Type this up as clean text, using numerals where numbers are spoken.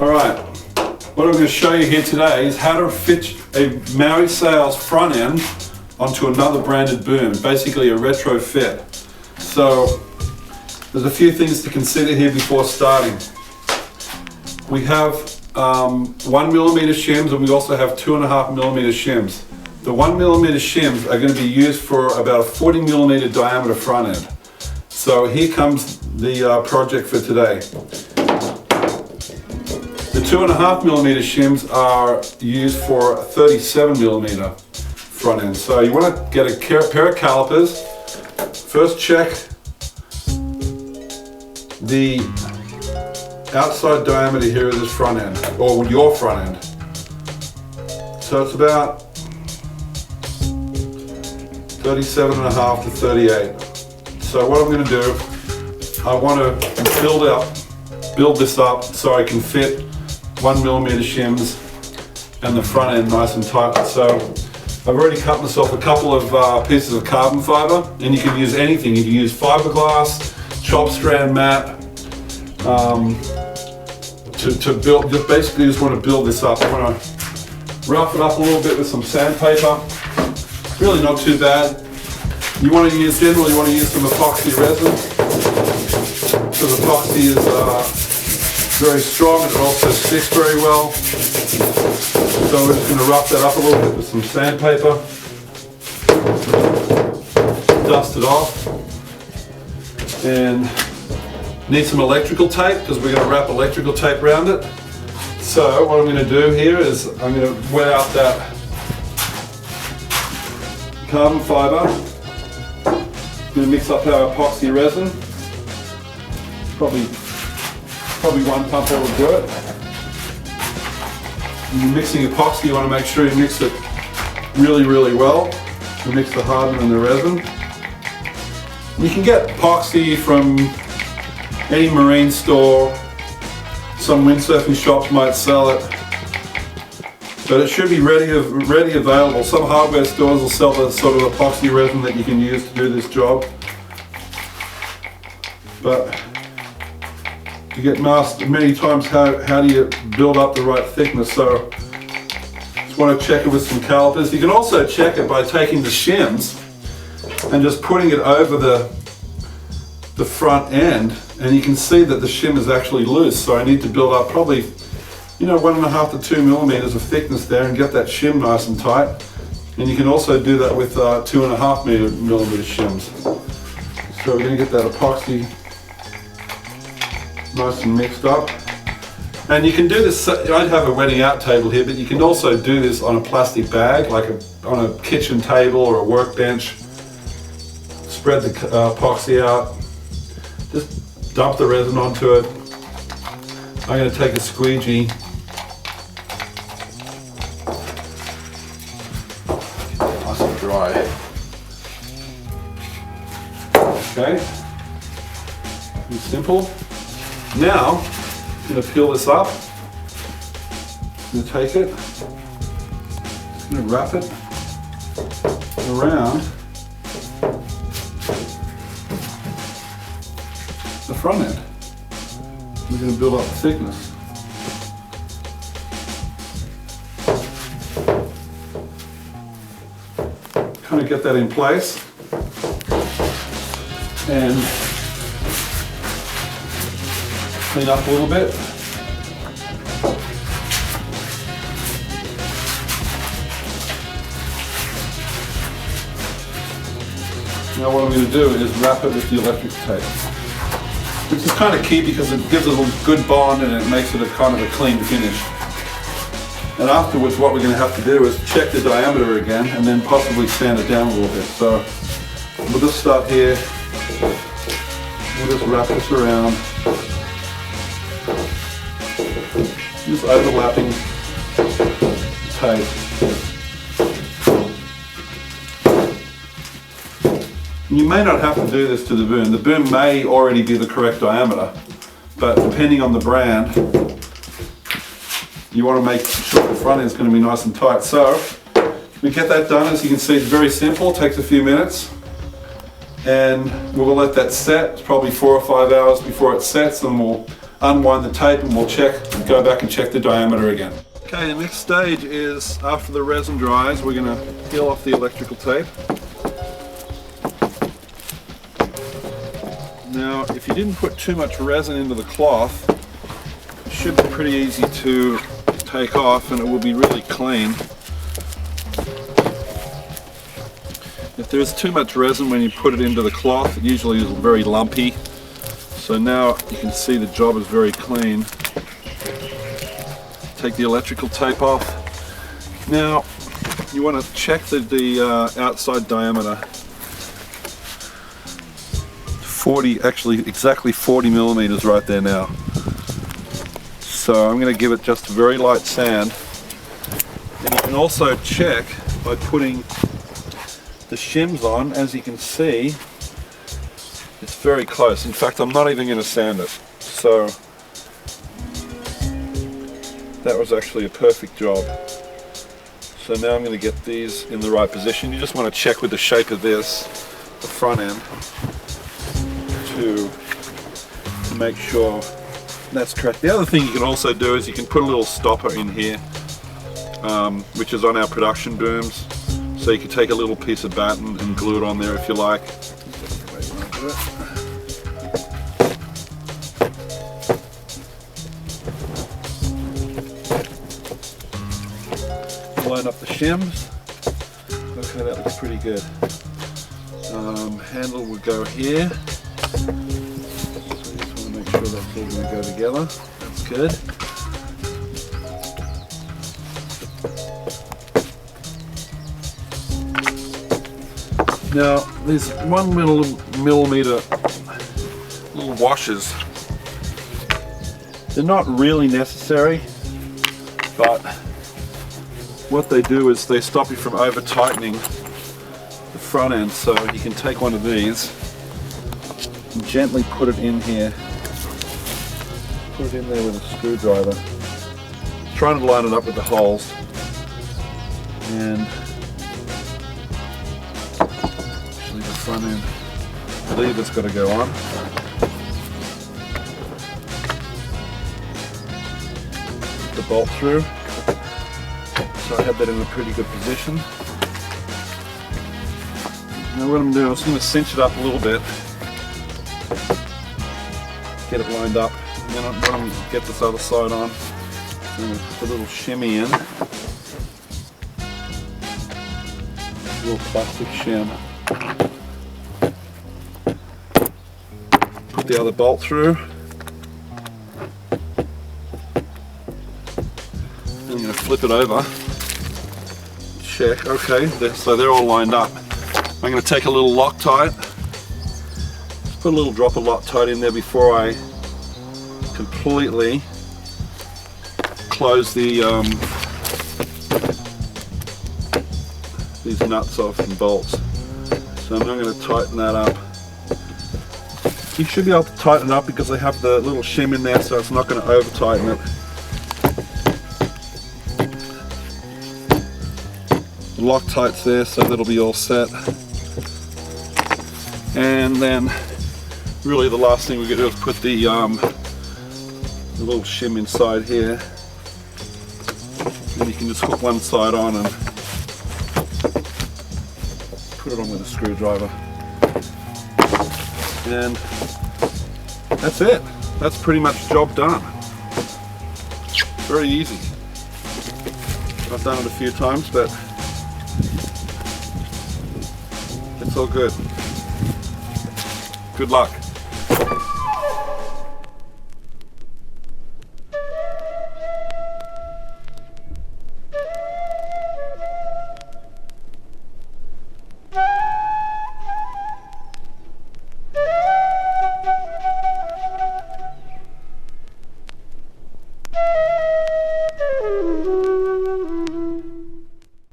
Alright, what I'm going to show you here today is how to fit a MauiSails front end onto another branded boom, basically a retrofit. So there's a few things to consider here before starting. We have 1mm shims and we also have 2.5mm shims. The 1mm shims are going to be used for about a 40mm diameter front end. So here comes the project for today. The 2.5mm shims are used for a 37mm front end. So you want to get a pair of calipers. First check the outside diameter here of this front end, or your front end. So it's about 37.5 to 38. So what I'm going to do, I want to build this up so I can fit 1mm shims and the front end nice and tight. So I've already cut myself a couple of pieces of carbon fiber, and you can use anything. You can use fiberglass, chop strand mat, to build. Just basically just want to build this up. I want to rough it up a little bit with some sandpaper. It's really not too bad. You want to use generally you want to use some epoxy resin, because epoxy is very strong and it also sticks very well. So we're just going to rough that up a little bit with some sandpaper, dust it off, and need some electrical tape because we're going to wrap electrical tape around it. So what I'm going to do here is I'm going to wet out that carbon fiber. I'm going to mix up our epoxy resin. Probably one pump will do it. When you're mixing epoxy, you want to make sure you mix it really, really well. You mix the hardener and the resin. You can get epoxy from any marine store. Some windsurfing shops might sell it, but it should be ready available. Some hardware stores will sell the sort of epoxy resin that you can use to do this job. But to get asked many times how do you build up the right thickness, so just want to check it with some calipers. You can also check it by taking the shims and just putting it over the front end, and you can see that the shim is actually loose. So I need to build up probably 1.5 to 2mm of thickness there and get that shim nice and tight. And you can also do that with 2.5mm shims. So we're going to get that epoxy nice and mixed up. And you can do this, I'd have a wetting out table here, but you can also do this on a plastic bag, like on a kitchen table or a workbench. Spread the epoxy out, just dump the resin onto it. I'm going to take a squeegee, nice and dry. Okay, it's simple. Now, I'm going to peel this up. I'm going to take it, I'm going to wrap it around the front end. We're going to build up the thickness. Kind of get that in place. And clean up a little bit. Now what I'm going to do is wrap it with the electric tape. Which is kind of key because it gives it a good bond and it makes it a kind of a clean finish. And afterwards what we're going to have to do is check the diameter again and then possibly sand it down a little bit. So we'll just start here. We'll just wrap this around. Just overlapping tape. You may not have to do this to the boom. The boom may already be the correct diameter, but depending on the brand, you want to make sure the front end is going to be nice and tight. So we get that done. As you can see, it's very simple. It takes a few minutes. and we'll let that set. It's probably 4 or 5 hours before it sets, and we'll unwind the tape and we'll go back and check the diameter again. Okay, the next stage is after the resin dries, we're going to peel off the electrical tape. Now, if you didn't put too much resin into the cloth, it should be pretty easy to take off and it will be really clean. If there's too much resin when you put it into the cloth, it usually is very lumpy. So now you can see the job is very clean. Take the electrical tape off. Now you want to check the outside diameter. 40, actually exactly 40 millimeters right there now. So I'm going to give it just a very light sand. And you can also check by putting the shims on. As you can see, it's very close. In fact, I'm not even going to sand it. So that was actually a perfect job. So now I'm going to get these in the right position. You just want to check with the shape of this, the front end, to make sure that's correct. The other thing you can also do is you can put a little stopper in here, which is on our production booms. So you can take a little piece of batten and glue it on there if you like. Line up the shims. Okay, that looks pretty good. Handle will go here. So you just want to make sure that's all going to go together. That's good. Now, these 1 millimeter little washers, they're not really necessary, but what they do is they stop you from over tightening the front end. So you can take one of these and gently put it in here, put it in there with a screwdriver, trying to line it up with the holes, and front end lever's got to go on. Put the bolt through. So I have that in a pretty good position. Now what I'm doing, I'm just going to cinch it up a little bit, get it lined up, and then I'm going to get this other side on. I'm going to put a little shimmy in, a little plastic shim. Put the other bolt through. I'm going to flip it over. Check. Okay, so they're all lined up. I'm going to take a little Loctite. Just put a little drop of Loctite in there before I completely close the these nuts off and bolts. So I'm going to tighten that up. You should be able to tighten it up because they have the little shim in there, so it's not going to over tighten it. The Loctite's there, so that'll be all set. And then really the last thing we're going to do is put the little shim inside here. And you can just hook one side on and put it on with a screwdriver. And that's it. That's pretty much the job done. Very easy. I've done it a few times, but it's all good. Good luck.